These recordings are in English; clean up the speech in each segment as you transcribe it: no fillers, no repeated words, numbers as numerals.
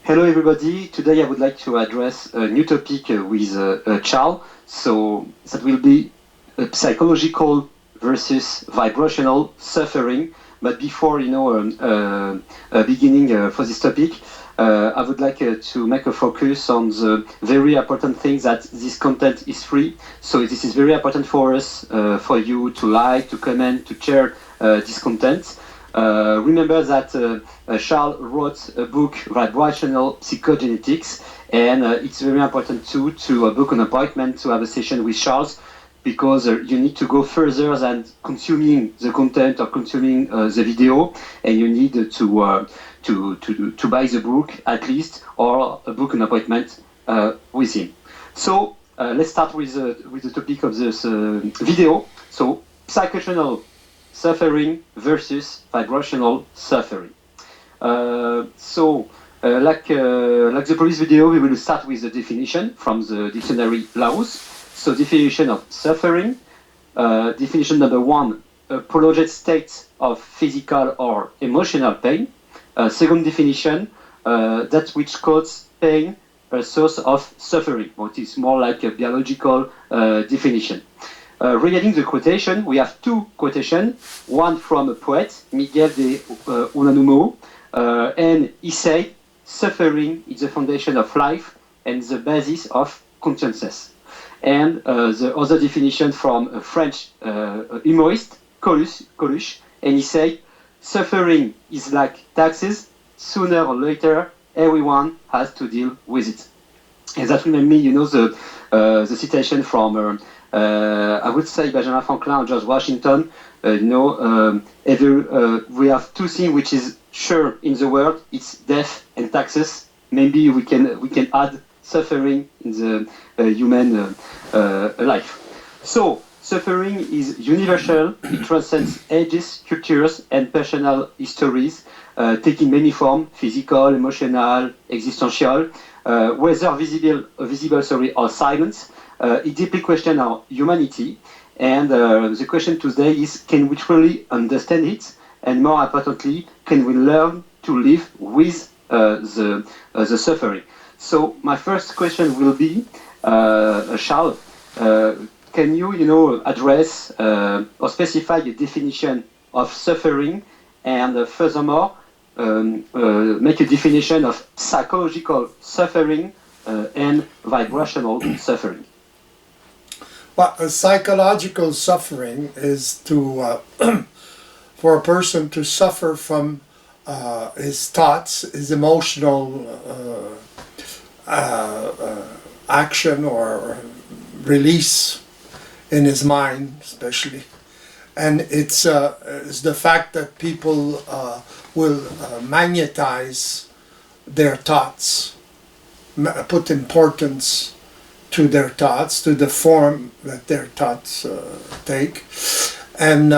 Hello everybody, today I would like to address a new topic with Charles. So that will be psychological versus vibrational suffering. But before beginning for this topic, I would like to make a focus on the very important thing that this content is free. So this is very important for us, for you to like, to comment, to share this content. Remember that Charles wrote a book, Vibrational Psychogenetics, and it's very important too to book an appointment to have a session with Charles, because you need to go further than consuming the content or consuming the video, and you need to buy the book at least, or book an appointment with him. So let's start with the topic of this video. So psychogenetical suffering versus vibrational suffering. Like the previous video, we will start with the definition from the dictionary Larousse. So definition of suffering. Definition number one, a prolonged state of physical or emotional pain. Second definition, that which causes pain, a source of suffering. What is more like a biological definition. Regarding the quotation, we have two quotations, one from a poet, Miguel de Unamuno, and he said, suffering is the foundation of life and the basis of consciousness. And the other definition from a French humorist, Coluche, and he said, suffering is like taxes, sooner or later everyone has to deal with it. And that reminds me, the citation from I would say Benjamin Franklin or George Washington. We have two things which is sure in the world: it's death and taxes. Maybe we can add suffering in the human life. So suffering is universal. It transcends ages, cultures, and personal histories, taking many forms: physical, emotional, existential, whether visible, or silent. It deeply questions our humanity, and the question today is: can we truly understand it? And more importantly, can we learn to live with the suffering? So my first question will be, Charles, can you address or specify a definition of suffering, and furthermore make a definition of psychological suffering and vibrational suffering? Well, psychological suffering is to for a person to suffer from his thoughts, his emotional action or release in his mind, especially. And it's the fact that people will magnetize their thoughts, put importance to their thoughts, to the form that their thoughts take, and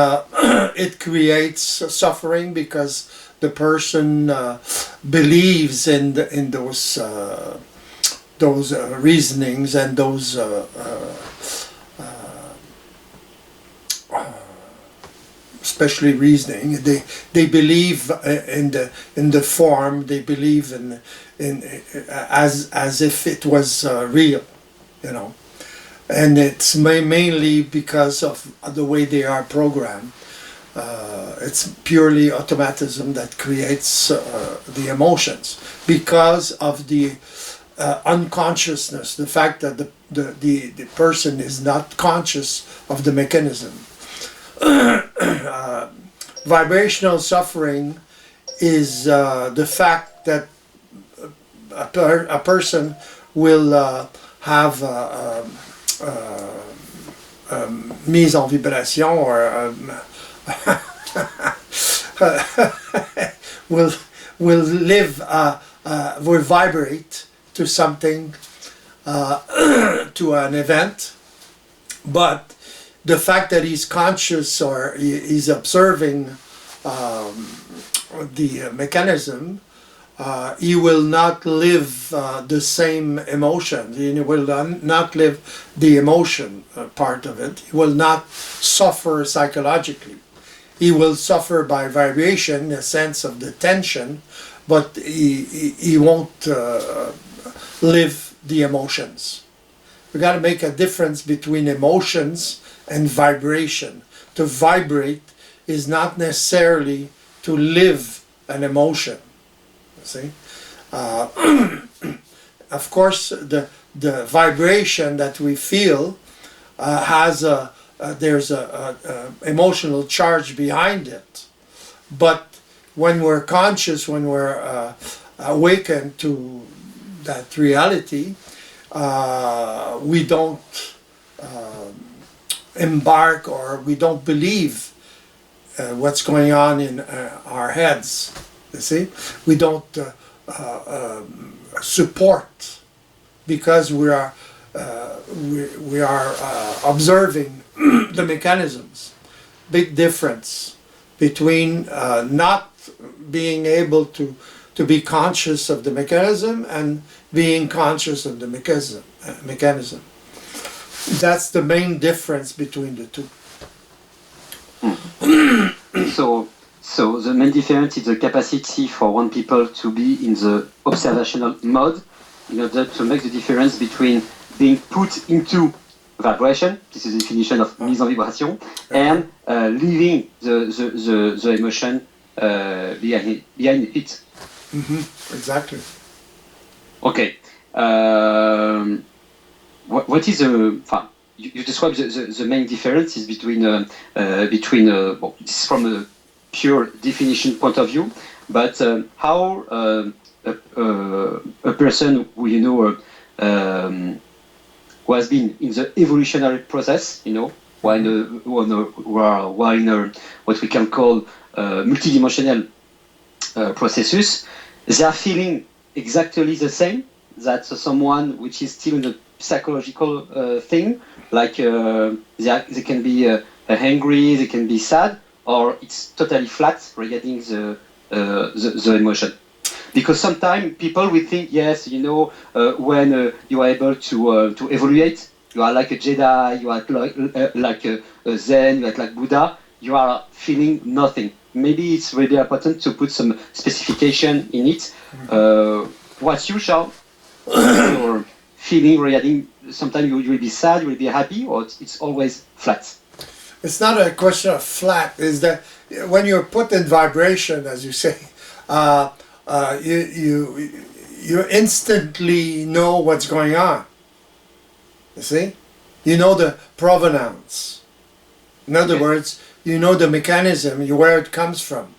it creates suffering because the person believes in those reasonings and those especially reasoning. They believe in the form. They believe in as if it was real. And it's mainly because of the way they are programmed. It's purely automatism that creates the emotions because of the unconsciousness, the fact that the person is not conscious of the mechanism. Vibrational suffering is the fact that a person will have mise en vibration, or will live, will vibrate to something, to an event, but the fact that he's conscious or he's observing the mechanism, he will not live the same emotion. He will not live the emotion part of it. He will not suffer psychologically. He will suffer by vibration, a sense of the tension, but he won't live the emotions. We got to make a difference between emotions and vibration. To vibrate is not necessarily to live an emotion. You see, of course, the vibration that we feel has there's a emotional charge behind it. But when we're conscious, when we're awakened to that reality, we don't embark, or we don't believe what's going on in our heads. You see, we don't support, because we are observing the mechanisms. Big difference between not being able to be conscious of the mechanism and being conscious of the mechanism. That's the main difference between the two. So the main difference is the capacity for one people to be in the observational mode in order to make the difference between being put into vibration, this is the definition of mise en vibration, and leaving the emotion behind it. Exactly. Okay. What is you describe the main differences between well, this is from a pure definition point of view, but how a person who who has been in the evolutionary process, while in what we can call multidimensional processus, they are feeling exactly the same that someone which is still in the psychological thing, like they can be angry, they can be sad, or it's totally flat regarding the emotion. Because sometimes people will think, yes, when you are able to evaluate, you are like a Jedi, you are like a Zen, you are like Buddha, you are feeling nothing. Maybe it's really important to put some specification in it. What's you, Charles? Or feeling regarding, sometimes you will be sad, you will be happy, or it's always flat? It's not a question of flat. Is that when you're put in vibration, as you say, you instantly know what's going on. You see, you know the provenance. In other words, you know the mechanism, where it comes from.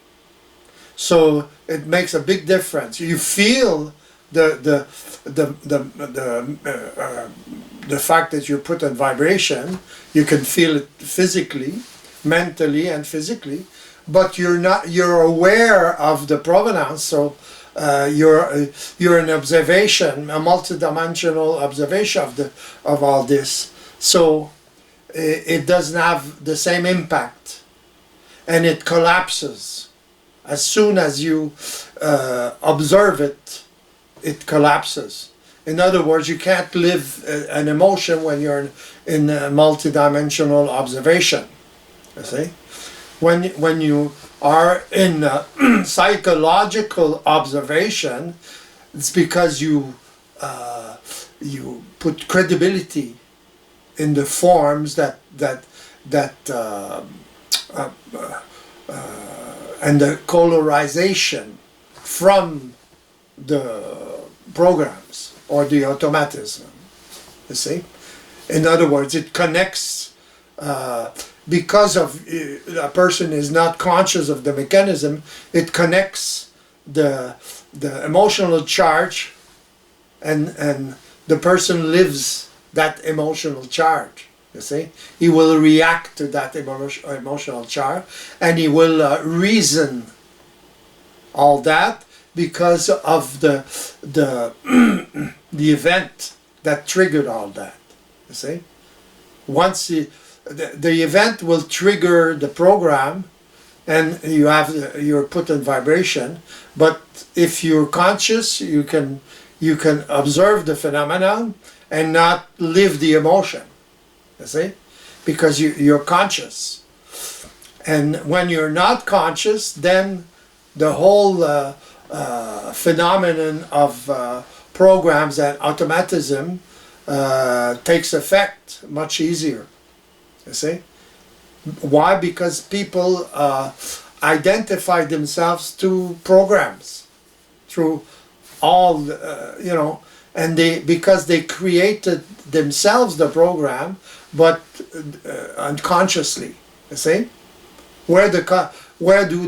So it makes a big difference. You feel the fact that you're put in vibration. You can feel it physically, mentally, and physically, but you're aware of the provenance. So you're an observation, a multidimensional observation of all this. So it doesn't have the same impact, and it collapses as soon as you observe it. It collapses. In other words, you can't live an emotion when you're in a multidimensional observation. You see, when you are in psychological observation, it's because you put credibility in the forms and the colorization from the programs or the automatism. You see, in other words, it connects. Because of a person is not conscious of the mechanism, it connects the emotional charge, and the person lives that emotional charge. You see, he will react to that emotional charge, and he will reason all that because of the event that triggered all that. You see, once the event will trigger the program, and you're put in vibration. But if you're conscious, you can observe the phenomenon and not live the emotion. You see, because you're conscious. And when you're not conscious, then the whole phenomenon of programs and automatism takes effect much easier. You see? Why? Because people identify themselves to programs through all, and because they created themselves the program, but unconsciously. You see? Where do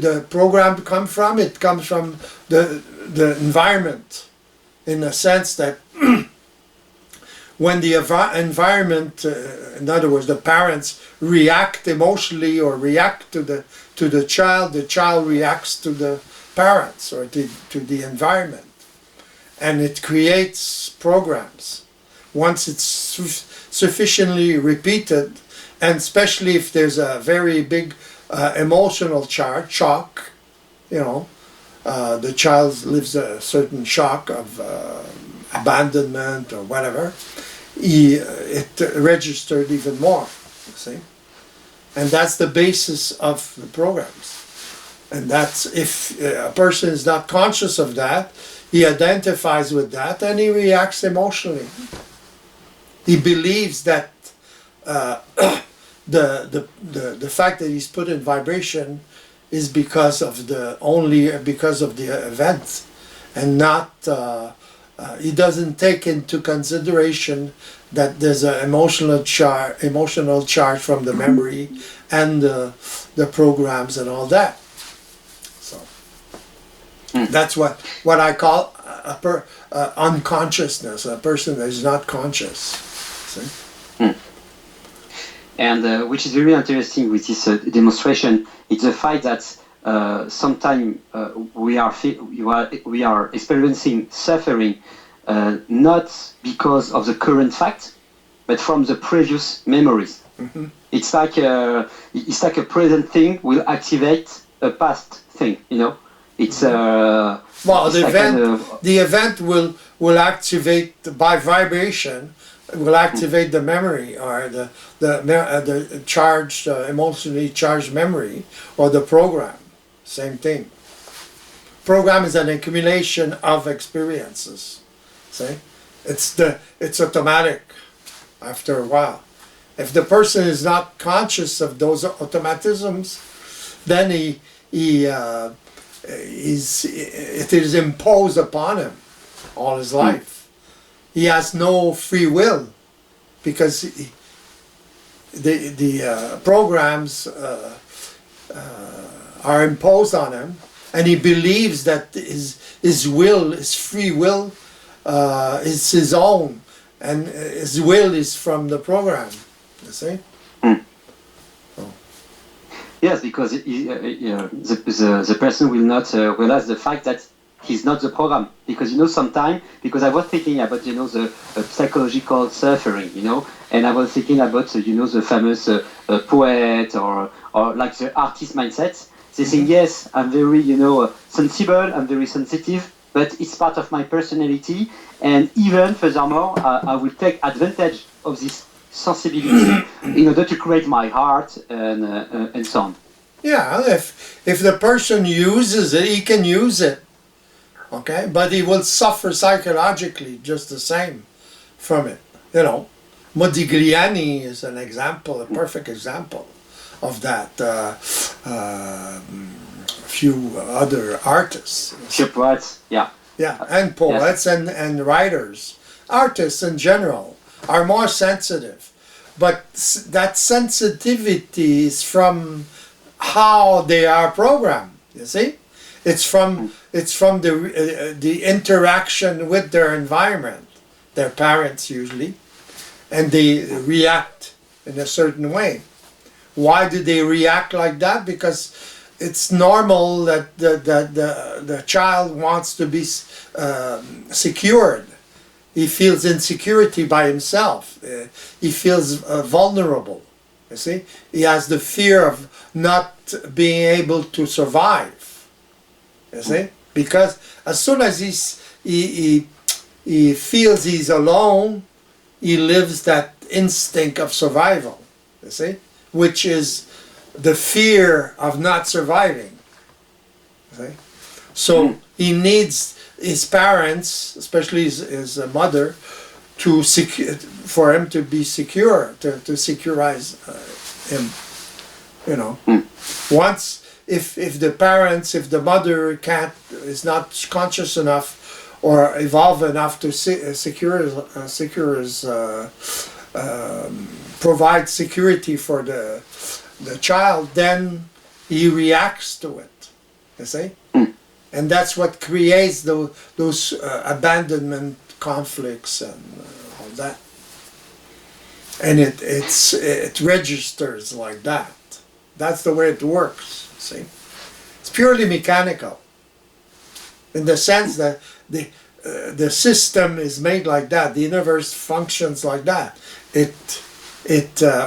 the program come from? It comes from the environment, in the sense that when the environment, in other words, the parents react emotionally or react to the child reacts to the parents or to the environment, and it creates programs. Once it's sufficiently repeated, and especially if there's a very big emotional shock, the child lives a certain shock of abandonment or whatever, it registered even more, you see. And that's the basis of the programs. And that's, if a person is not conscious of that, he identifies with that and he reacts emotionally. He believes that the fact that he's put in vibration is because of the event, and not he doesn't take into consideration that there's an emotional charge from the memory and the programs and all that. So that's what I call unconsciousness, a person that is not conscious. See? And which is very interesting with this demonstration, it's the fact that sometimes we are experiencing suffering not because of the current fact, but from the previous memories. Mm-hmm. It's like a present thing will activate a past thing. It's the event will activate by vibration. Will activate the memory, or the charged, emotionally charged memory, or the program. Same thing. Program is an accumulation of experiences. See, it's automatic. After a while, if the person is not conscious of those automatisms, then it is imposed upon him all his life. He has no free will, because the programs are imposed on him, and he believes that his will, his free will, is his own, and his will is from the program. You see? Oh. Yes, because the person will not realize the fact that he's not the program, because sometimes, because I was thinking about the psychological suffering, and I was thinking about the famous poet or like the artist mindset. They think, yes, I'm very sensible, I'm very sensitive, but it's part of my personality, and even furthermore, I will take advantage of this sensibility in order to create my heart and so on. Yeah, if the person uses it, he can use it. Okay, but he will suffer psychologically just the same from it. Modigliani is an example, a perfect example of that. A few other artists. Few poets, yeah. Yeah, and poets, yes. and writers. Artists in general are more sensitive. But that sensitivity is from how they are programmed, you see? It's from the interaction with their environment, their parents usually, and they react in a certain way. Why do they react like that? Because it's normal that the child wants to be secured. He feels insecurity by himself. He feels vulnerable. You see, he has the fear of not being able to survive. You see? Because as soon as he feels he's alone, he lives that instinct of survival, you see? Which is the fear of not surviving. You see? So he needs his parents, especially his mother, for him to be secure, to securize him. You know, once if the mother is not conscious enough or evolve enough to provide security for the child, then he reacts to it. You see, and that's what creates those abandonment conflicts and all that. And it registers like that. That's the way it works. See, it's purely mechanical, in the sense that the system is made like that. The universe functions like that. It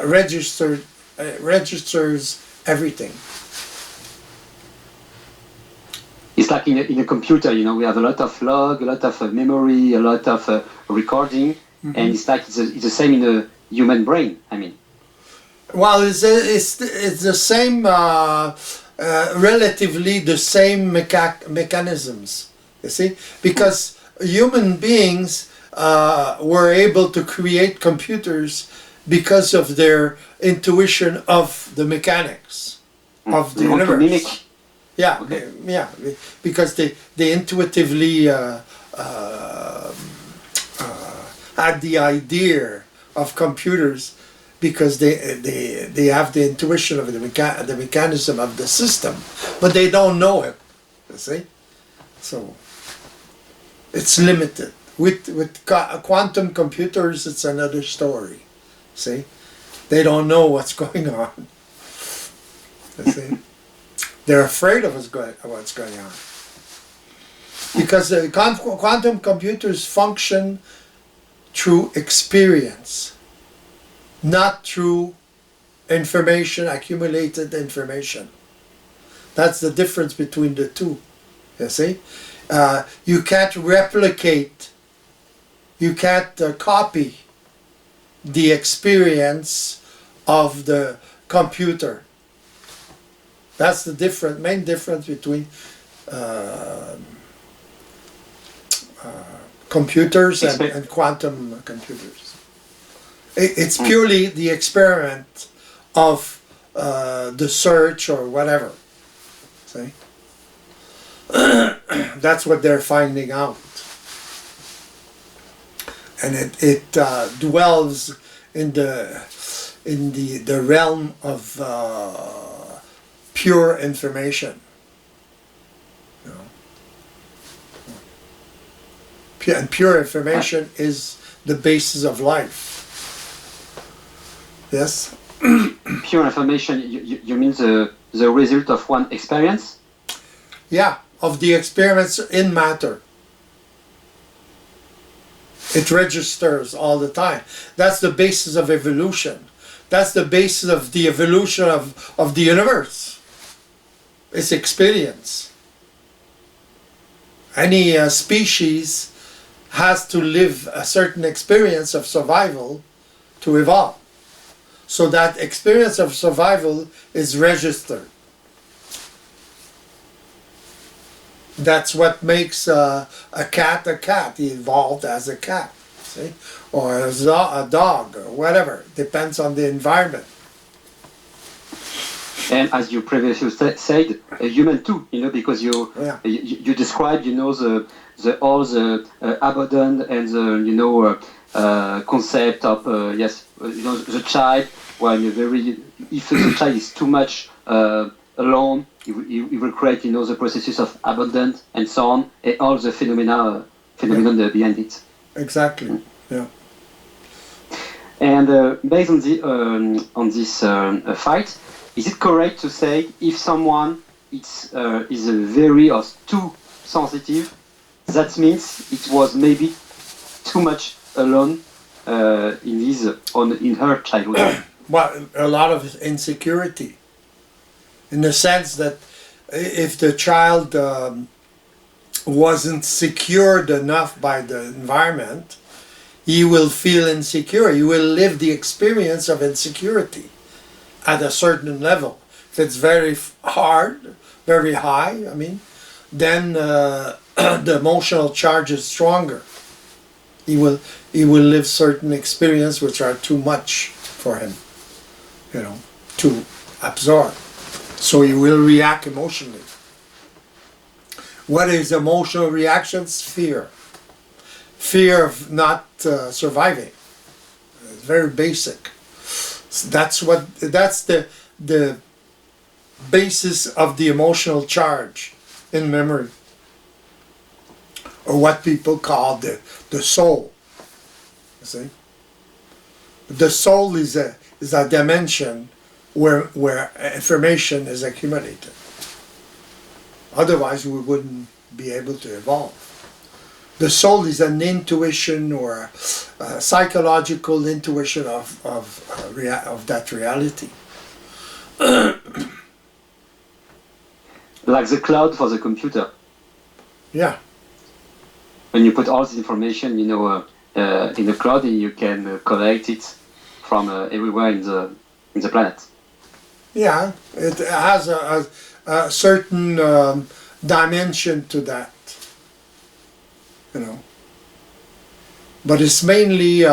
registers everything. It's like in a computer, you know, we have a lot of log, a lot of memory, a lot of recording, and it's like it's the same in a human brain. I mean, well, it's the same, relatively the same mechanisms. You see, because human beings were able to create computers because of their intuition of the mechanics of the universe. Yeah, okay. Yeah, because they intuitively had the idea of computers, because they have the intuition of the mechanism of the system, but they don't know it. You see, so it's limited. With quantum computers, it's another story. See, they don't know what's going on. You see. They're afraid of what's going on, because the quantum computers function through experience, not through information, accumulated information. That's the difference between the two. You see, you can't replicate, you can't copy the experience of the computer. That's the main difference between computers and quantum computers. It's purely the experiment of the search or whatever. See? That's what they're finding out. And it dwells in the realm of pure information. You know? And pure information is the basis of life. Yes? Pure information, you mean the result of one experience? Yeah, of the experiments in matter. It registers all the time. That's the basis of evolution. That's the basis of the evolution of the universe. It's experience. Any species has to live a certain experience of survival to evolve. So that experience of survival is registered. That's what makes a cat a cat. He evolved as a cat, see? Or a dog, or whatever. Depends on the environment. And as you previously said, a human too, you know, because you described, you know, all the abandoned and the concept of the child, when if the child is too much alone, he will create, you know, the processes of abandonment and so on, and all the phenomenon behind it. Exactly. Yeah. And based on this fight, is it correct to say if someone is very or too sensitive, that means it was maybe too much alone in her childhood? Well, a lot of insecurity, in the sense that if the child wasn't secured enough by the environment, he will feel insecure. He will live the experience of insecurity at a certain level. If it's very hard, very high, I mean, then the emotional charge is stronger. He will live certain experiences which are too much for him, you know, to absorb. So he will react emotionally. What is emotional reactions? Fear. Fear of not surviving. It's very basic. So that's the basis of the emotional charge in memory, or what people call the soul. You see, the soul is a dimension where information is accumulated. Otherwise, we wouldn't be able to evolve. The soul is an intuition or a psychological intuition of that reality. Like the cloud for the computer. Yeah. When you put all the information, in the cloud, you can collect it from everywhere in the planet. Yeah, it has a certain dimension to that, you know. But it's mainly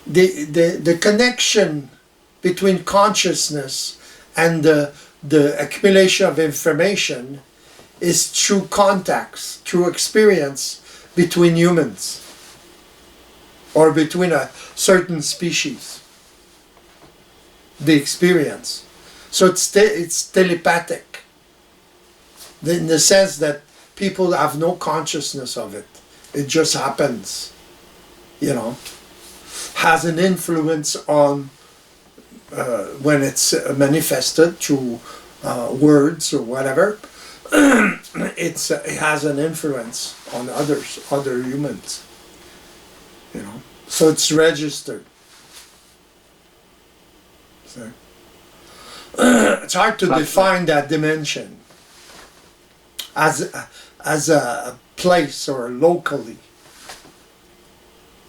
the connection between consciousness and the accumulation of information is through contacts, through experience between humans or between a certain species. The experience. So it's telepathic in the sense that people have no consciousness of it. It just happens, you know. Has an influence on when it's manifested through words or whatever. It has an influence on other humans, you know. So it's registered. So it's hard to define that dimension as a place or locally.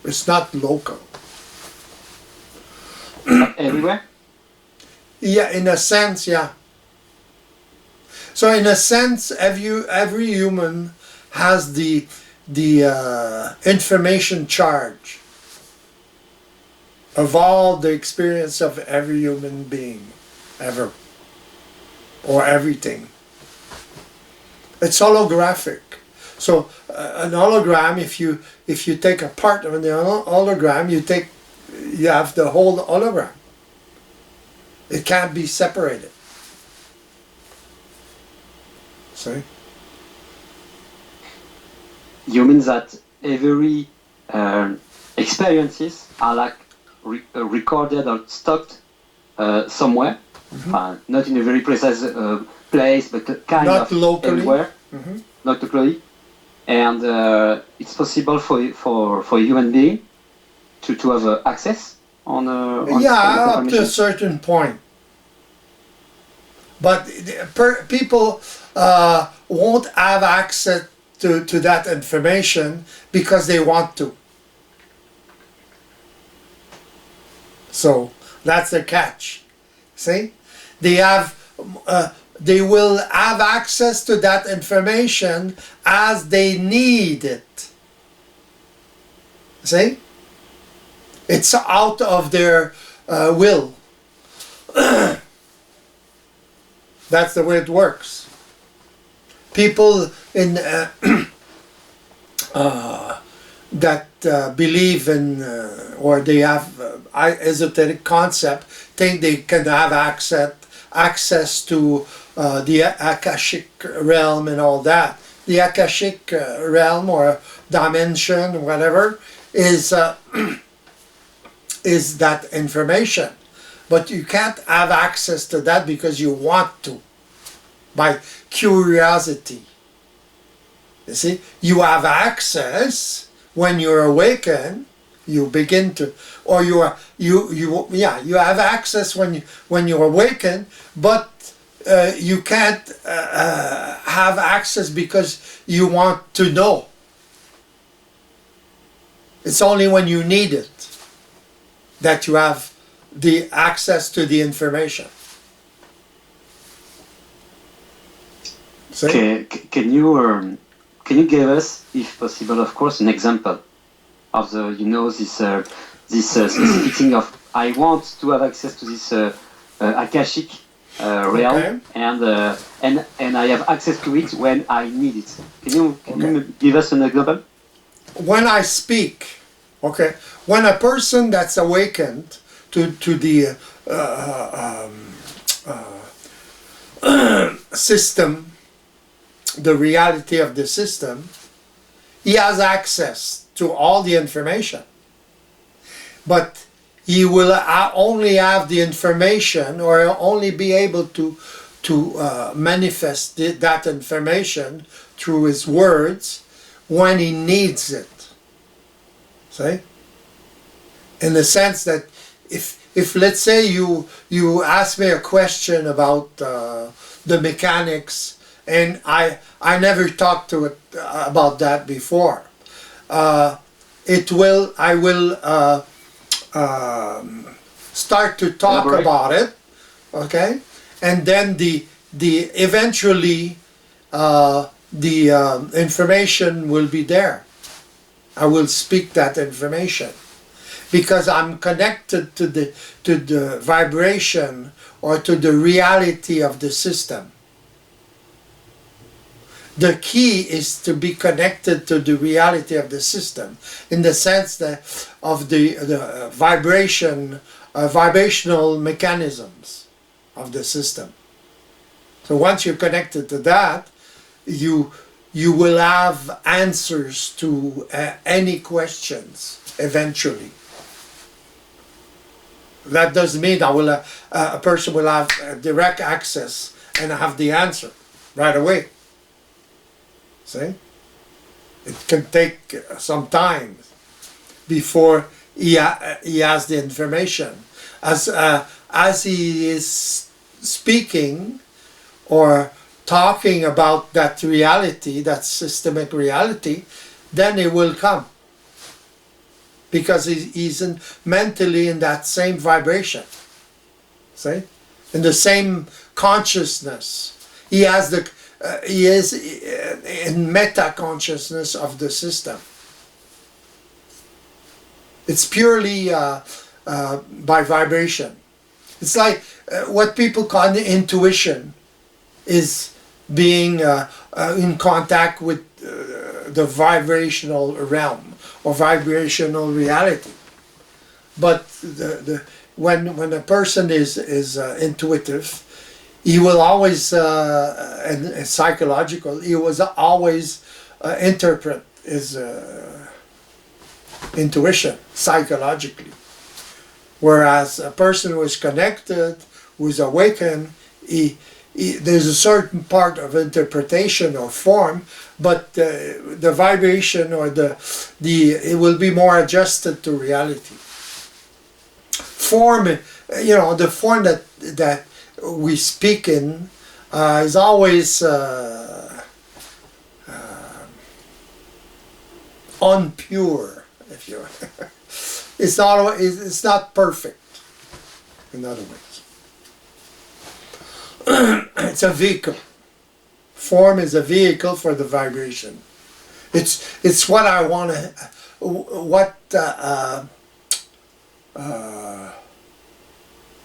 It's not local. Everywhere? Yeah, in a sense, yeah. So in a sense, every human has the information charge of all the experience of every human being ever, or everything. It's holographic. So an hologram, if you take a part of the hologram, you have the whole hologram. It can't be separated. See? You mean that every experiences are like recorded or stocked somewhere, not in a very precise place, but kind Not of locally. everywhere, not locally, and it's possible for a human being to have access on yeah, up to a information. certain point. But people won't have access to that information because they want to. So that's the catch. See, they will have access to that information as they need it. See, it's out of their will. That's the way it works. People in that believe in or they have esoteric concept think they can have access to the Akashic realm and all that. The Akashic realm or dimension, whatever, is that information. But you can't have access to that because you want to, by curiosity. You see, you have access when you're awakened. You begin to, or you have access when you awaken, but you can't have access because you want to know. It's only when you need it that you have the access to the information. See? Can you give us, if possible, of course, an example of the specific thing of I want to have access to this akashic realm, and I have access to it when I need it. Can you give us an example? When I speak, okay, when a person that's awakened to the system, the reality of the system, he has access to all the information. But he will only have the information, or only be able to manifest that information through his words when he needs it. See? In the sense that if let's say you ask me a question about the mechanics, and I never talked to it about that before, I will start to talk about it, okay, and then eventually the information will be there. I will speak that information because I'm connected to the vibration or to the reality of the system. The key is to be connected to the reality of the system, in the sense that of the vibrational mechanisms of the system. So once you're connected to that, you will have answers to any questions eventually. That doesn't mean a person will have direct access and have the answer right away. See? It can take some time before he has the information. As he is speaking or talking about that reality, that systemic reality, then it will come. Because he's mentally in that same vibration. See? In the same consciousness. He is in meta consciousness of the system. It's purely by vibration. It's like what people call the intuition is being in contact with the vibrational realm or vibrational reality. But when a person is intuitive, he will always, and psychological, he will always interpret his intuition psychologically. Whereas a person who is connected, who is awakened, there's a certain part of interpretation or form, but the vibration or it will be more adjusted to reality. Form, the form that we speak in is always unpure, if you it's not perfect, in other words. It's a vehicle. Form is a vehicle for the vibration. It's what I want to,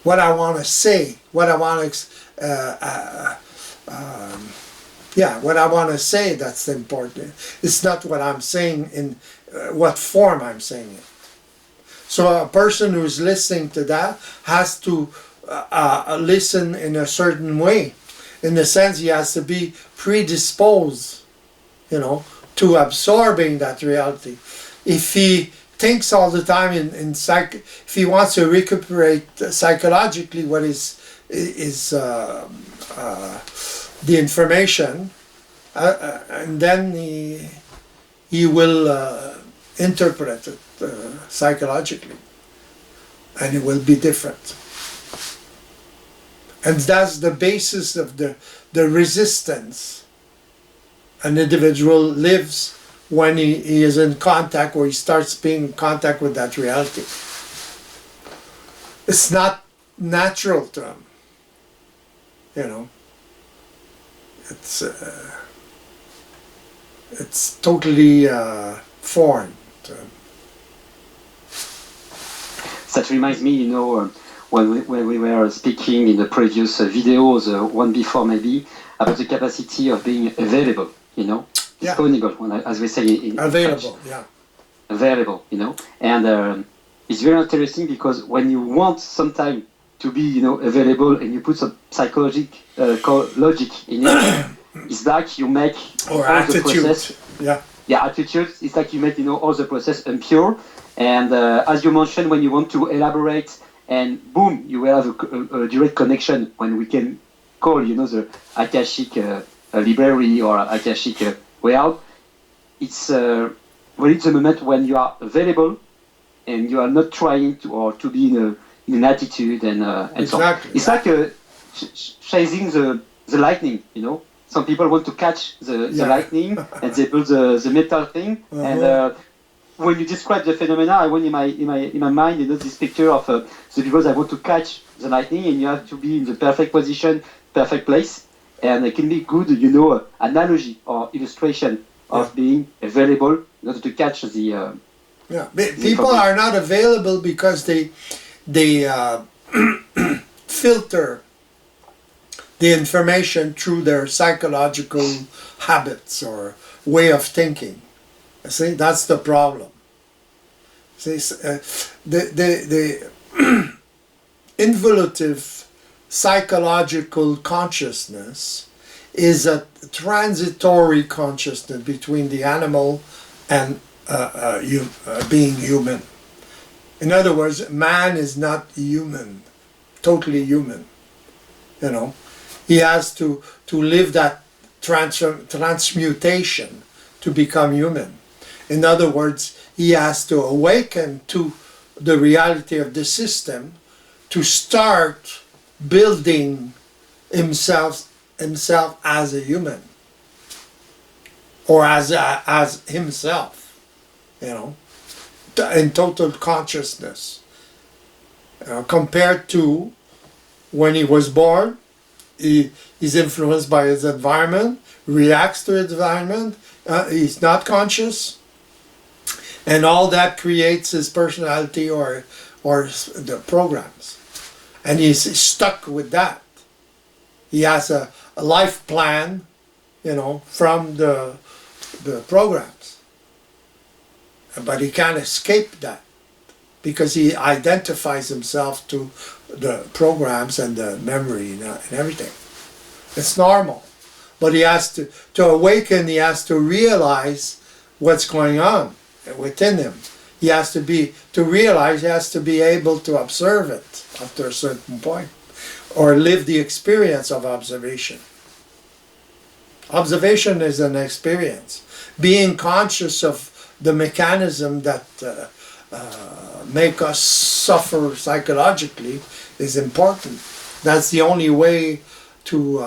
what I want to say, what I want to say, that's important. It's not what I'm saying in what form I'm saying it. So a person who's listening to that has to listen in a certain way. In the sense he has to be predisposed, to absorbing that reality. If he thinks all the time if he wants to recuperate psychologically what is the information, and then he will interpret it psychologically, and it will be different. And that's the basis of the resistance an individual lives when he is in contact, or he starts being in contact with that reality. It's not natural to him, it's totally foreign. That reminds me, when we were speaking in the previous videos, one before maybe, about the capacity of being available, disponible, as we say in available, French. yeah. Available, and it's very interesting because when you want sometime to be, available and you put some psychological logic in it, it's like you make or all attitude. the process. Yeah, attitude. It's like you make, all the process impure. And as you mentioned, when you want to elaborate, and boom, you will have a direct connection when we can call, the Akashic library or Akashic way out. It's really the moment when you are available and you are not trying to be in an attitude and so on. It's like chasing the lightning, Some people want to catch the lightning and they build the metal thing. And when you describe the phenomena, I want in my mind, this picture of the people that want to catch the lightning, and you have to be in the perfect position, perfect place, and it can be good, analogy or illustration of being available in order to catch the. People are not available because they filter the information through their psychological habits or way of thinking. See, that's the problem. See, the involutive psychological consciousness is a transitory consciousness between the animal and being human. In other words, man is not human, totally human. He has to live that transmutation to become human. In other words, he has to awaken to the reality of the system to start building himself as a human, or as himself, in total consciousness, compared to when he was born. He's influenced by his environment, reacts to his environment, he's not conscious, and all that creates his personality or the programs, and he's stuck with that. He has a life plan, from the programs, but he can't escape that because he identifies himself to the programs and the memory and everything. It's normal. But he has to awaken, he has to realize what's going on within him. He has to realize, he has to be able to observe it after a certain point, or live the experience of observation. Observation is an experience. Being conscious of the mechanism that make us suffer psychologically is important. That's the only way to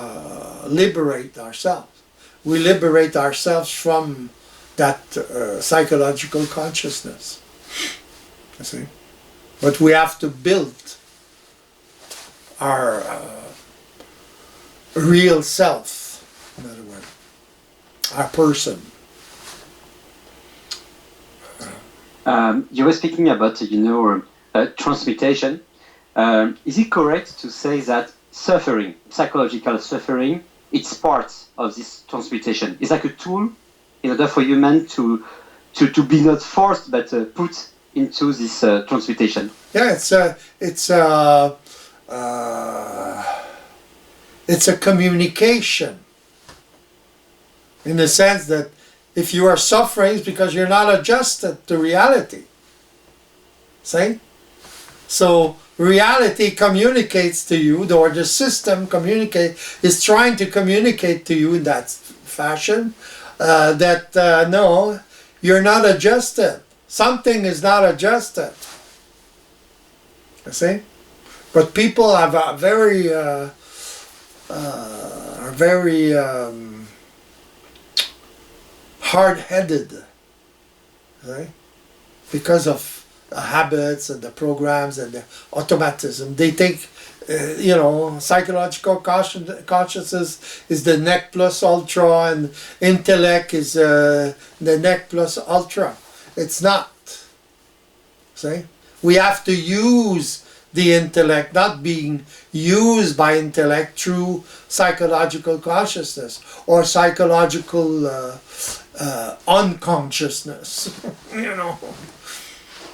liberate ourselves. We liberate ourselves from that psychological consciousness. You see? But we have to build our real self, in other words, our person. You were speaking about, transmutation. Is it correct to say that suffering, psychological suffering, it's part of this transmutation? It's like a tool in order for human to be not forced but put into this transmutation. Yeah, it's a communication, in the sense that if you are suffering, it's because you're not adjusted to reality. See? So reality communicates to you, or the system is trying to communicate to you in that fashion, that no, you're not adjusted. Something is not adjusted. You see? But people have a very hard-headed, right? Because of the habits and the programs and the automatism. They think Psychological consciousness is the nec plus ultra, and intellect is the nec plus ultra. It's not. See? We have to use the intellect, not being used by intellect through psychological consciousness or psychological unconsciousness.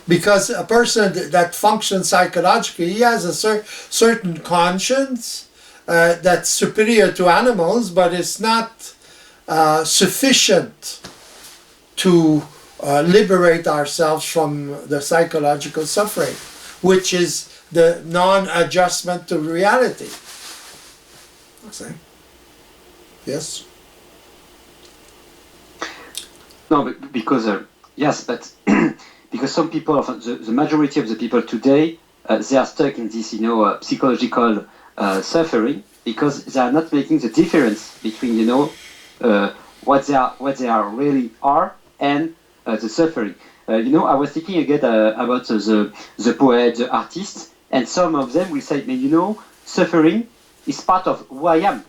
Because a person that functions psychologically, he has a certain conscience that's superior to animals, but it's not sufficient to liberate ourselves from the psychological suffering, which is the non-adjustment to reality. Okay. Yes? No, but because, yes, but because some people, the majority of the people today, they are stuck in this, psychological suffering, because they are not making the difference between, what they are really are and the suffering. I was thinking again about the poet, the artist, and some of them will say, suffering is part of who I am.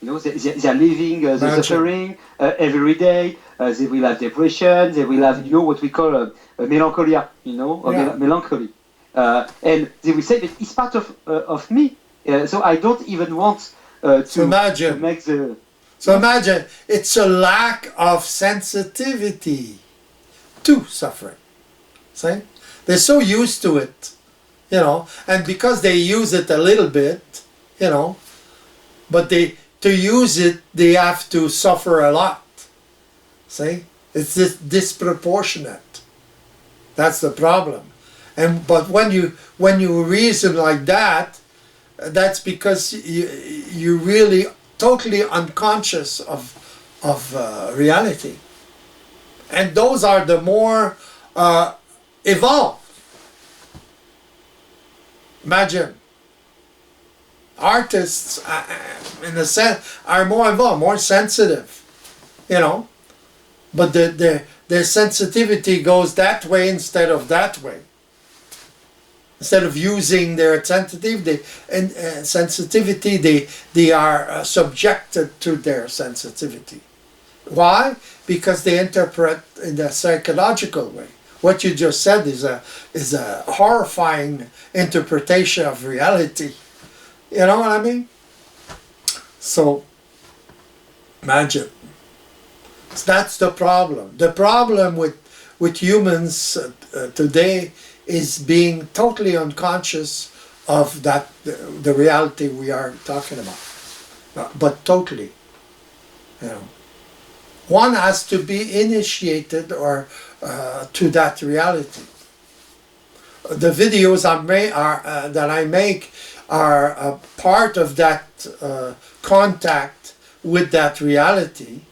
They are living the suffering every day. They will have depression. They will have, what we call a melancholia, melancholy. And they will say that it's part of me. So I don't even want to make the... So imagine, it's a lack of sensitivity to suffering. See? They're so used to it, and because they use it a little bit, but to use it, they have to suffer a lot. See? It's disproportionate. That's the problem. But when you reason like that, that's because you're really totally unconscious of reality. And those are the more evolved. Imagine, artists, in a sense, are more involved, more sensitive, but their sensitivity goes that way instead of that way. Instead of using their sensitivity, they are subjected to their sensitivity. Why? Because they interpret in a psychological way. What you just said is a horrifying interpretation of reality. You know what I mean? So, imagine. That's the problem. The problem with humans today is being totally unconscious of the reality we are talking about. But totally. One has to be initiated or to that reality. The videos that I make are a part of that contact with that reality.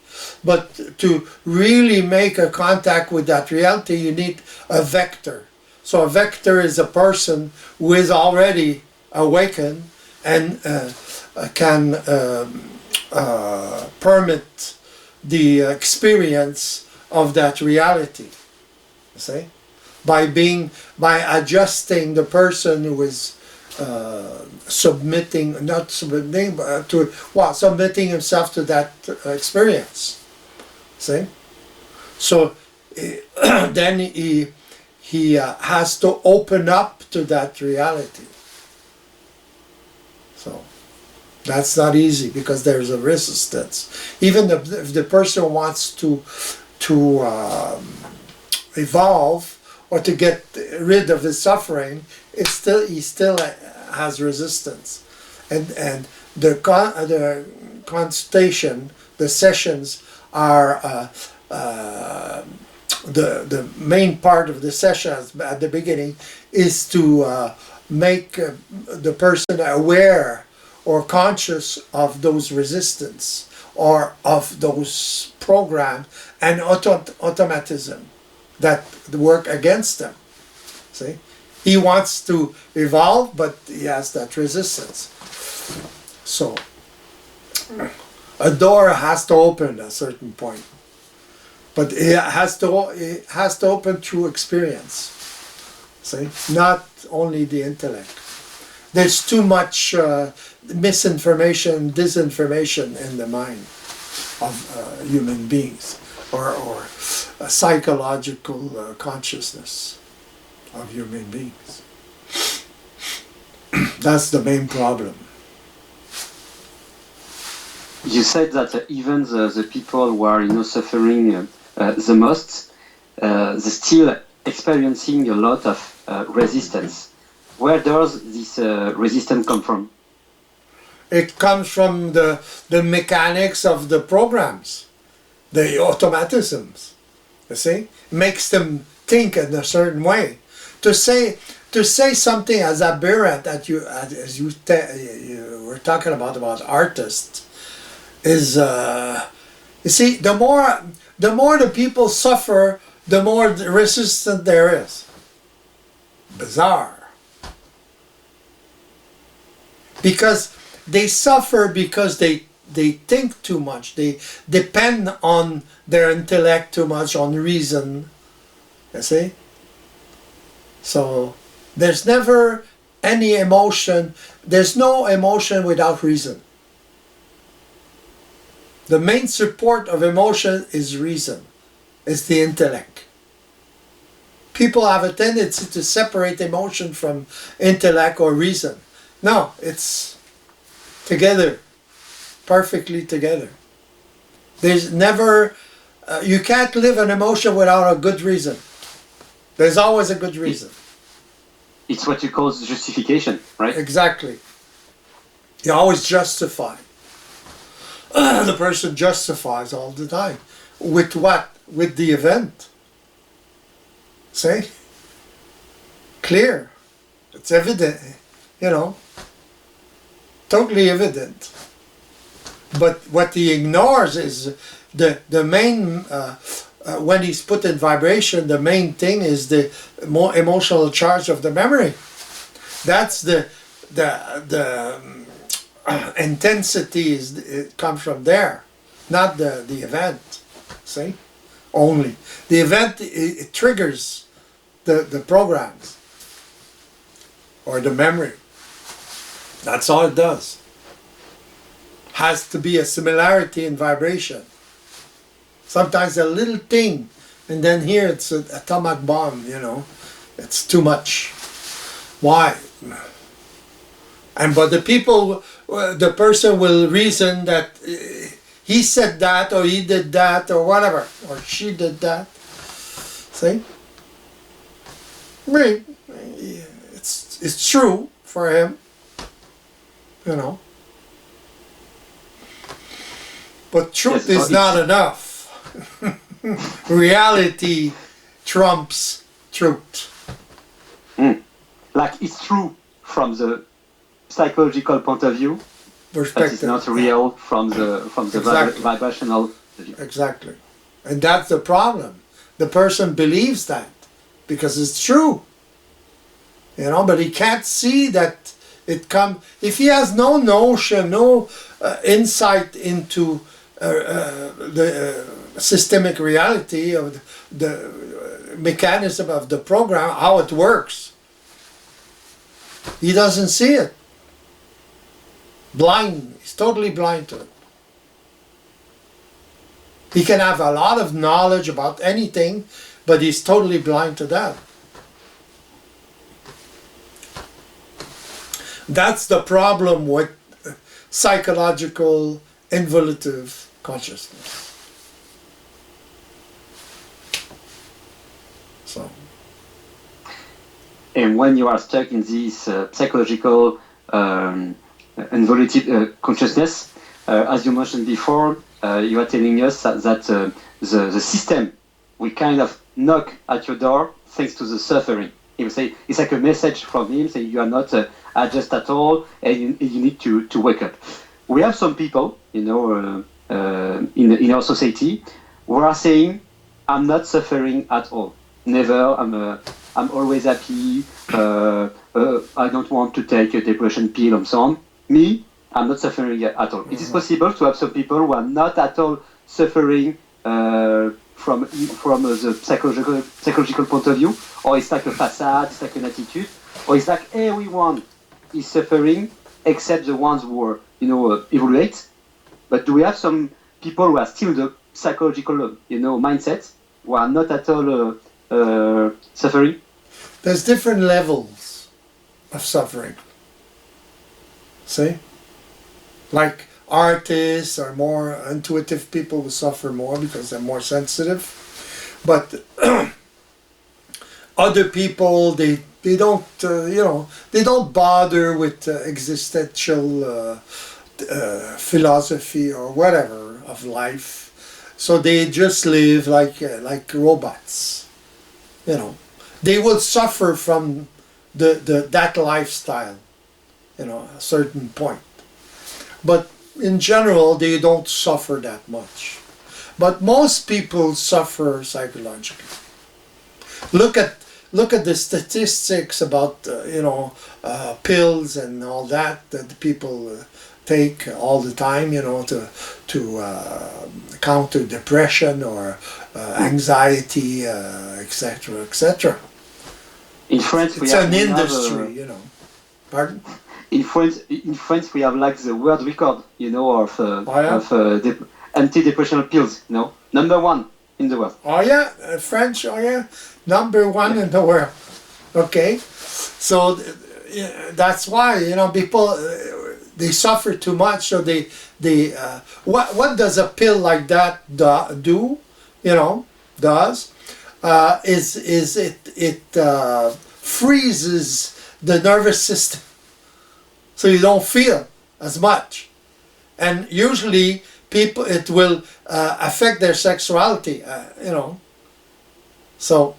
But to really make a contact with that reality, you need a vector. So a vector is a person who is already awakened and can permit the experience of that reality. See? By adjusting the person who is submitting himself to that experience. See? So then he has to open up to that reality. So that's not easy because there's a resistance. Even if the person wants to evolve or to get rid of his suffering, he still has resistance. And the consultation, the sessions are the main part of the sessions at the beginning is to make the person aware or conscious of those resistance or of those programs and automatism that work against them. See? He wants to evolve, but he has that resistance. So a door has to open at a certain point, but it has to open through experience. See, not only the intellect. There's too much misinformation, disinformation in the mind of human beings, or a psychological consciousness of human beings. That's the main problem. You said that even the people who are suffering the most, they're still experiencing a lot of resistance. Where does this resistance come from? It comes from the mechanics of the programs, the automatisms. You see, makes them think in a certain way. To say something as aberrant that you were talking about artists is you see, the more the people suffer, the more resistance there is. Bizarre. Because they suffer because they think too much. They depend on their intellect too much, on reason. You see? So there's never any emotion. There's no emotion without reason. The main support of emotion is reason. It's the intellect. People have a tendency to separate emotion from intellect or reason. No, it's together, perfectly together. There's never, you can't live an emotion without a good reason. There's always a good reason. It's what you call justification, right? Exactly. You always justify. The person justifies all the time. With what? With the event. See? Clear. It's evident, totally evident. But what he ignores is the main, when he's put in vibration, the main thing is the more emotional charge of the memory. That's the intensity it comes from there, not the event. See? Only. The event, it triggers the programs or the memory. That's all it does. Has to be a similarity in vibration. Sometimes a little thing, and then here it's an atomic bomb, It's too much. Why? But the people, the person will reason that he said that, or he did that, or whatever, or she did that. See? It's true for him. But truth is not enough. Reality trumps truth. Like it's true from the psychological point of view, but it's not real from the Exactly. vibrational view. Exactly. And that's the problem. The person believes that because it's true. But he can't see that it comes. If he has no notion, no insight into the systemic reality of the mechanism of the program, how it works, he doesn't see it. Blind. He's totally blind to it. He can have a lot of knowledge about anything, but he's totally blind to that. That's the problem with psychological involutive consciousness. So. And when you are stuck in this psychological involutive consciousness, as you mentioned before, you are telling us that the system will kind of knock at your door thanks to the suffering. He will say it's like a message from him saying you are not adjust at all, and you need to wake up. We have some people, in our society, who are saying, "I'm not suffering at all. Never. I'm always happy. I don't want to take a depression pill and so on. Me, I'm not suffering at all." It is possible to have some people who are not at all suffering from the psychological point of view, or it's like a facade, it's like an attitude, or it's like everyone is suffering except the ones who are, evaluate. But do we have some people who are still the psychological, mindset, who are not at all suffering? There's different levels of suffering. See? Like artists or more intuitive people will suffer more because they're more sensitive. But other people, they don't, they don't bother with existential philosophy or whatever of life. So they just live like robots. They will suffer from that lifestyle, a certain point. But in general, they don't suffer that much. But most people suffer psychologically. Look at the statistics about pills and all that people take all the time, to counter depression or anxiety, etc., etc. In France, it's an industry, Pardon? In France, we have like the world record, of antidepressant pills. Number one in the world. Oh yeah, French. Oh yeah, number one in the world. Okay, so that's why people they suffer too much. So they what does a pill like that do? Is it freezes the nervous system, so you don't feel as much, and usually people it will affect their sexuality, so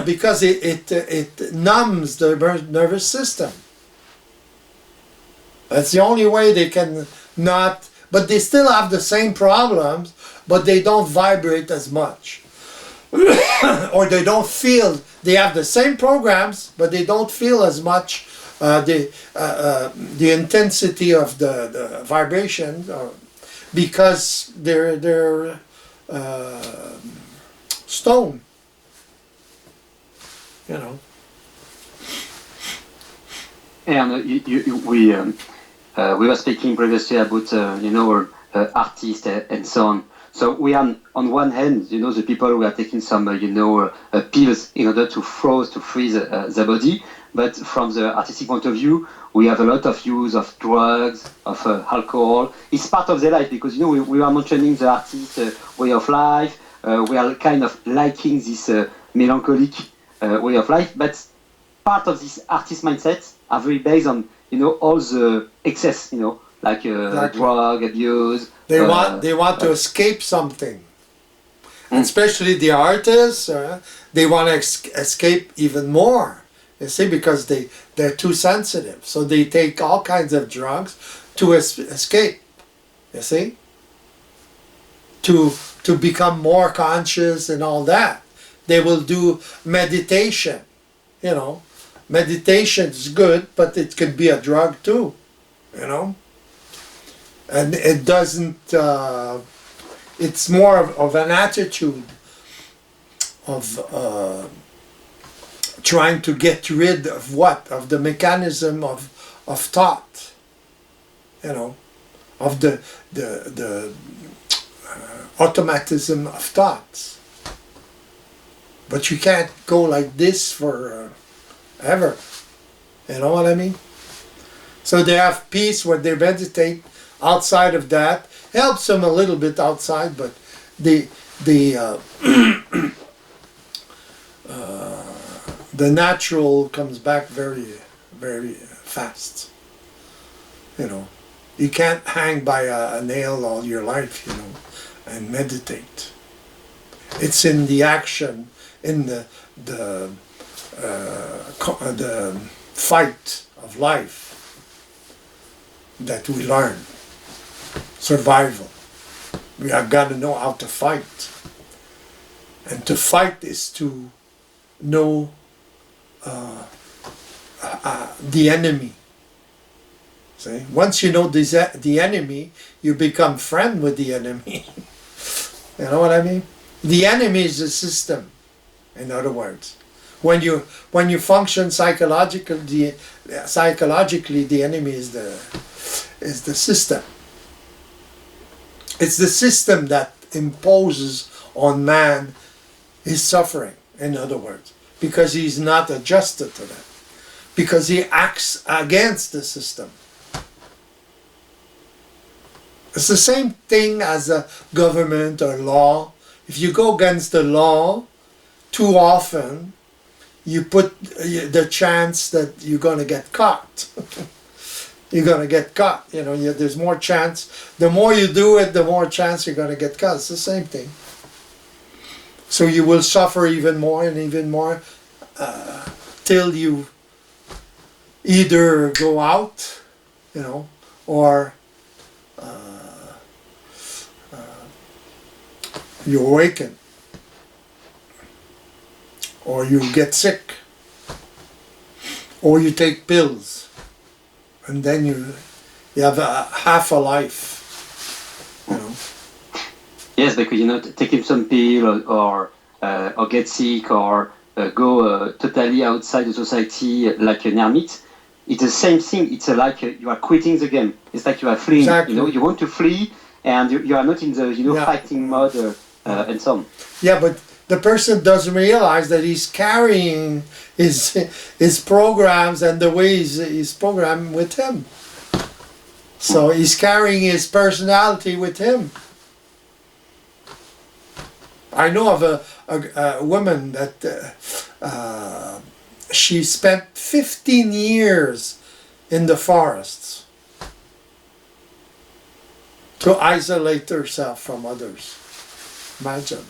because it numbs the nervous system. That's the only way they can not, but they still have the same problems, but they don't vibrate as much. Or they don't feel, they have the same programs, but they don't feel as much the intensity of the vibration, because they're stone, And we were speaking previously about artists and so on. So we are on one hand, the people who are taking some pills in order to freeze the body. But from the artistic point of view, we have a lot of use of drugs, of alcohol. It's part of their life because we are mentioning the artist way of life. We are kind of liking this melancholic way of life, but part of this artist mindset are very based on all the excess, like Exactly. drug abuse. They want to escape something, and especially the artists. They want to escape even more. You see, because they're too sensitive, so they take all kinds of drugs to escape. You see, to become more conscious and all that. They will do meditation. Meditation is good, but it could be a drug too. And it doesn't, it's more of an attitude of trying to get rid of what? Of the mechanism of thought, of the automatism of thoughts. But you can't go like this for ever. You know what I mean? So they have peace when they meditate. Outside of that, helps them a little bit outside, but the natural comes back very, very fast. You can't hang by a nail all your life, and meditate. It's in the action, in the fight of life that we learn. Survival. We have got to know how to fight. And to fight is to know the enemy. See? Once you know the enemy, you become friend with the enemy. You know what I mean? The enemy is the system, in other words. When you function psychologically, the enemy is the system. It's the system that imposes on man his suffering, in other words, because he's not adjusted to that, because he acts against the system. It's the same thing as a government or law. If you go against the law too often, you put the chance that you're going to get caught. You're going to get caught. You know, there's more chance. The more you do it, the more chance you're going to get caught. It's the same thing. So you will suffer even more and even more till you either go out, you know, or you awaken, or you get sick, or you take pills, and then you have half a life, you know. Yes, because, you know, taking some pill or get sick or go totally outside the society like an hermit, it's the same thing. It's like you are quitting the game. It's like you are fleeing. Exactly. You know, you want to flee, and you are not in the fighting mode and so on. Yeah, but the person doesn't realize that he's carrying his programs and the way he's programmed with him. So he's carrying his personality with him. I know of a woman that she spent 15 years in the forests to isolate herself from others. Imagine.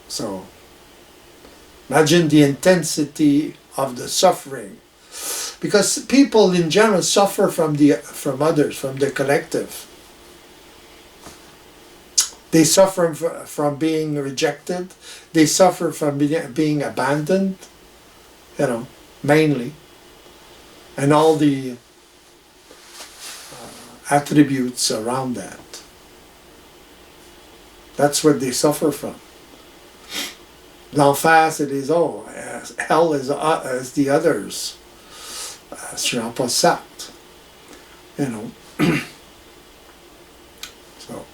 So, imagine the intensity of the suffering. Because people in general suffer from others, from the collective. They suffer from being rejected. They suffer from being abandoned, you know, mainly. And all the attributes around that. That's what they suffer from. L'enfer, c'est les autres. Hell is the others. Sur opposite. You know. So.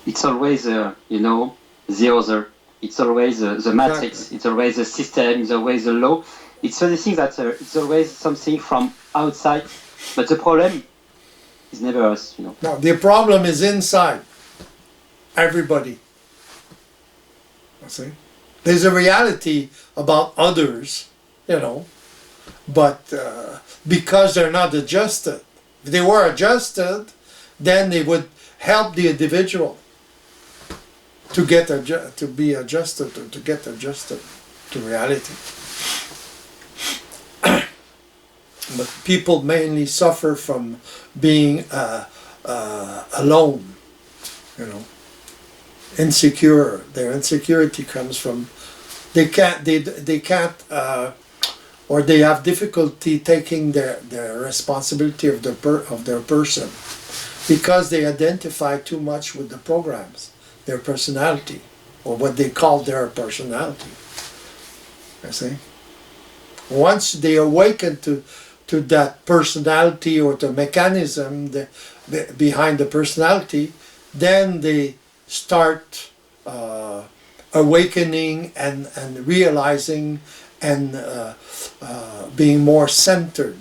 It's always, you know, the other. It's always the matrix. Exactly. It's always the system. It's always the law. It's the thing that it's always something from outside. But the problem is never us, you know. No, the problem is inside. Everybody. See? There's a reality about others, you know, but because they're not adjusted. If they were adjusted, then they would help the individual to be adjusted, or to get adjusted to reality. But people mainly suffer from being alone, you know. Insecure. Their insecurity comes from they can't or they have difficulty taking their responsibility of their person because they identify too much with the programs, their personality, or what they call their personality. You see? Once they awaken to that personality or the mechanism behind the personality, then they start awakening and realizing and being more centered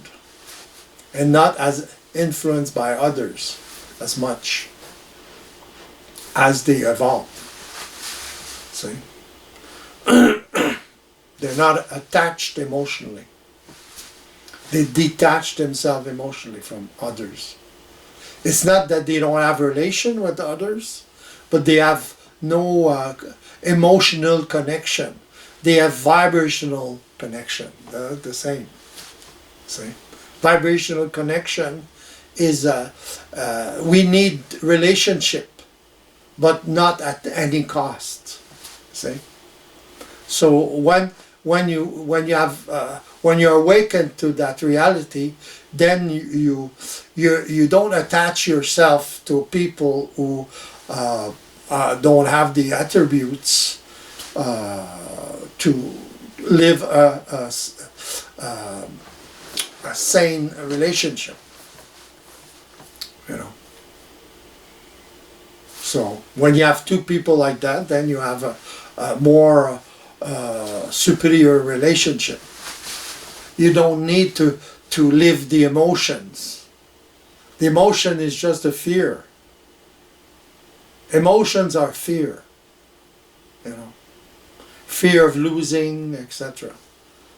and not as influenced by others as much as they evolve. See? They're not attached emotionally. They detach themselves emotionally from others. It's not that they don't have relation with others, but they have no emotional connection. They have vibrational connection. They're the same. See? Vibrational connection is we need relationship, but not at any cost. See? So when you awaken to that reality, then you don't attach yourself to people who don't have the attributes to live a sane relationship, you know. So when you have two people like that, then you have a more superior relationship. You don't need to live the emotions. The emotion is just a fear. Emotions are fear, you know, fear of losing, etc.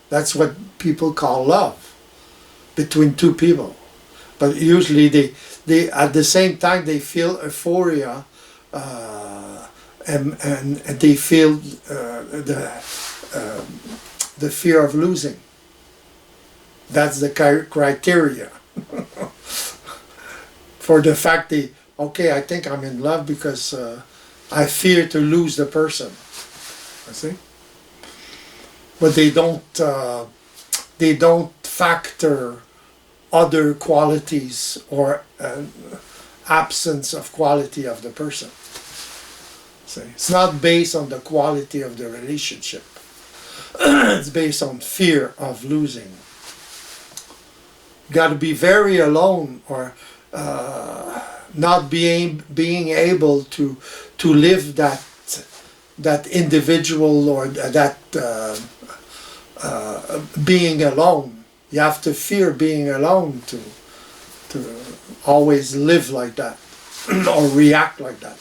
That's what people call love between two people. But usually they at the same time they feel euphoria and they feel the fear of losing. That's the criteria for the fact that, okay, I think I'm in love because I fear to lose the person. You see? But they don't factor other qualities or absence of quality of the person. See? It's not based on the quality of the relationship. It's based on fear of losing. You got to be very alone, or not being able to live that individual, or that being alone. You have to fear being alone to always live like that or react like that.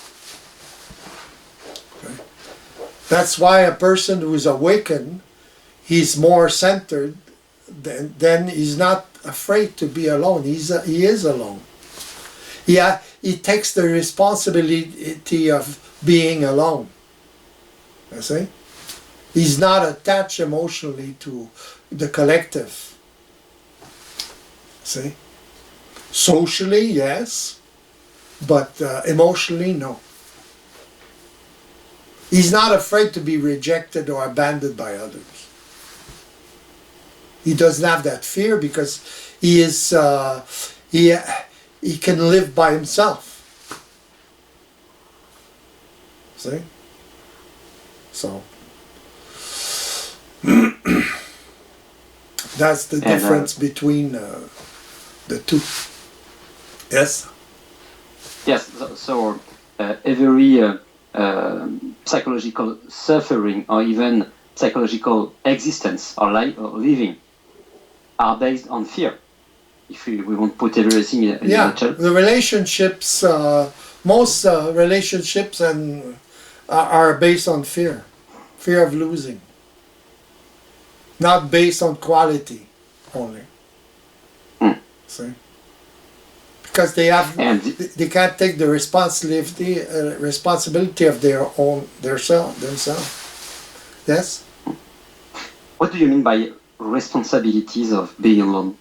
Okay? That's why a person who is awakened, he's more centered. Then he's not afraid to be alone. He is alone. He takes the responsibility of being alone. You see? He's not attached emotionally to the collective. See? Socially, yes, but emotionally, no. He's not afraid to be rejected or abandoned by others. He doesn't have that fear because he is he can live by himself. See? So that's the difference between the two. Yes? Yes, so every psychological suffering or even psychological existence or life or living are based on fear. If we won't put everything in a nutshell. The relationships, most relationships are based on fear of losing, not based on quality only. See, because they can't take the responsibility of themselves. Yes. What do you mean by responsibilities of being alone?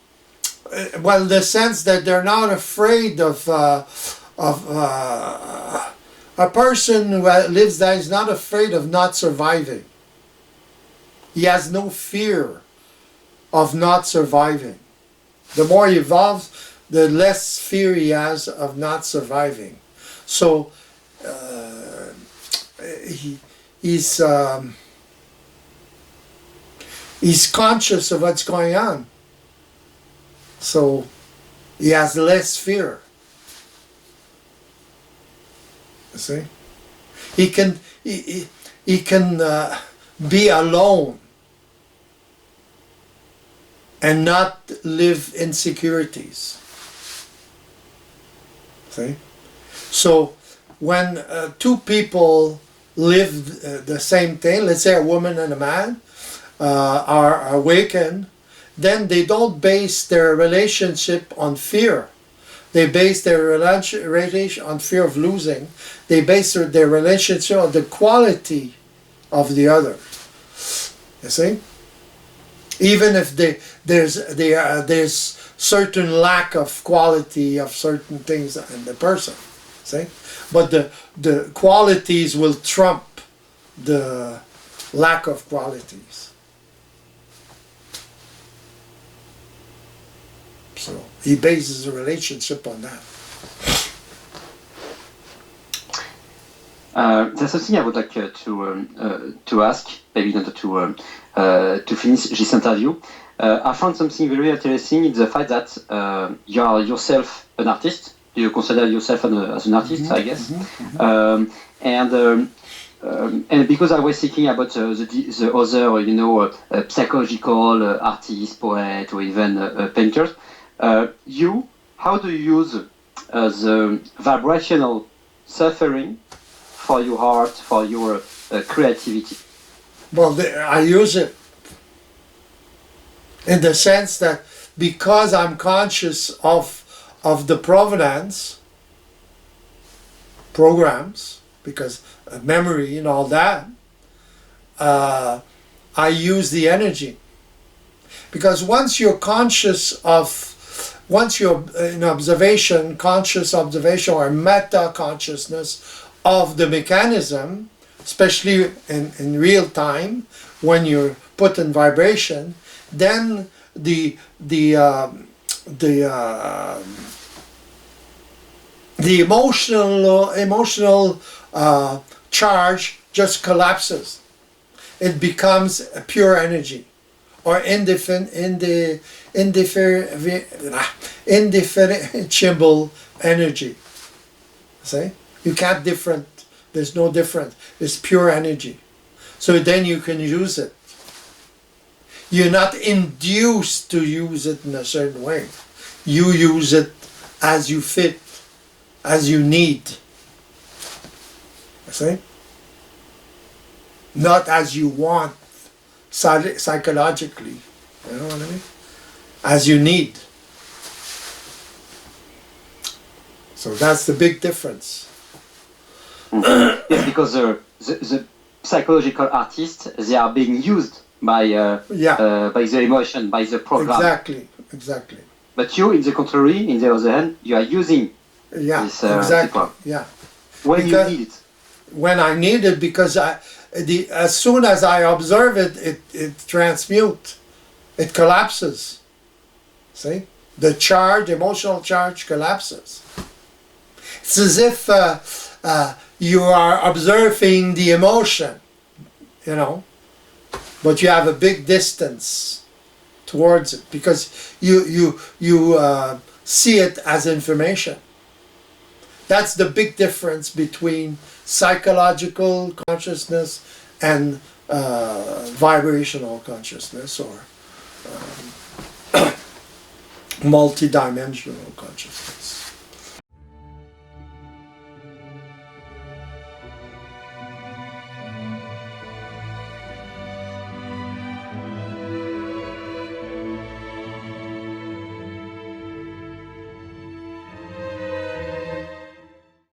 Well, the sense that they're not afraid of a person who lives that is not afraid of not surviving. He has no fear of not surviving. The more he evolves, the less fear he has of not surviving. So he's conscious of what's going on. So he has less fear. You see, he can be alone and not live insecurities. See, so when two people live the same thing, let's say a woman and a man are awakened, then they don't base their relationship on fear. They base their relationship on fear of losing. They base their relationship on the quality of the other. You see? Even if there's certain lack of quality of certain things in the person. See? But the qualities will trump the lack of qualities. So he bases a relationship on that. There's something I would like to ask, maybe in order to finish this interview. I found something very interesting in the fact that you are yourself an artist. You consider yourself as an artist, I guess. And because I was thinking about the other, psychological artists, poets, or even painters, how do you use the vibrational suffering for your art, for your creativity? Well, I use it in the sense that because I'm conscious of the provenance programs, because of memory and all that, I use the energy. Because once you're in observation, conscious observation or meta consciousness of the mechanism, especially in real time, when you're put in vibration, then the emotional charge just collapses. It becomes a pure energy, or indifferentiable energy. See? You can't there's no difference. It's pure energy. So then you can use it. You're not induced to use it in a certain way. You use it as you fit, as you need. See? Not as you want, psychologically. You know what I mean? As you need. So that's the big difference. Yes, because the psychological artists, they are being used by the emotion, by the program. Exactly. But you, in the contrary, in the other hand, you are using this exactly. Yeah. When you need it. When I need it, because as soon as I observe it, it transmutes. It collapses. See? The emotional charge collapses. It's as if you are observing the emotion, but you have a big distance towards it because you see it as information. That's the big difference between psychological consciousness and vibrational consciousness, or multidimensional consciousness.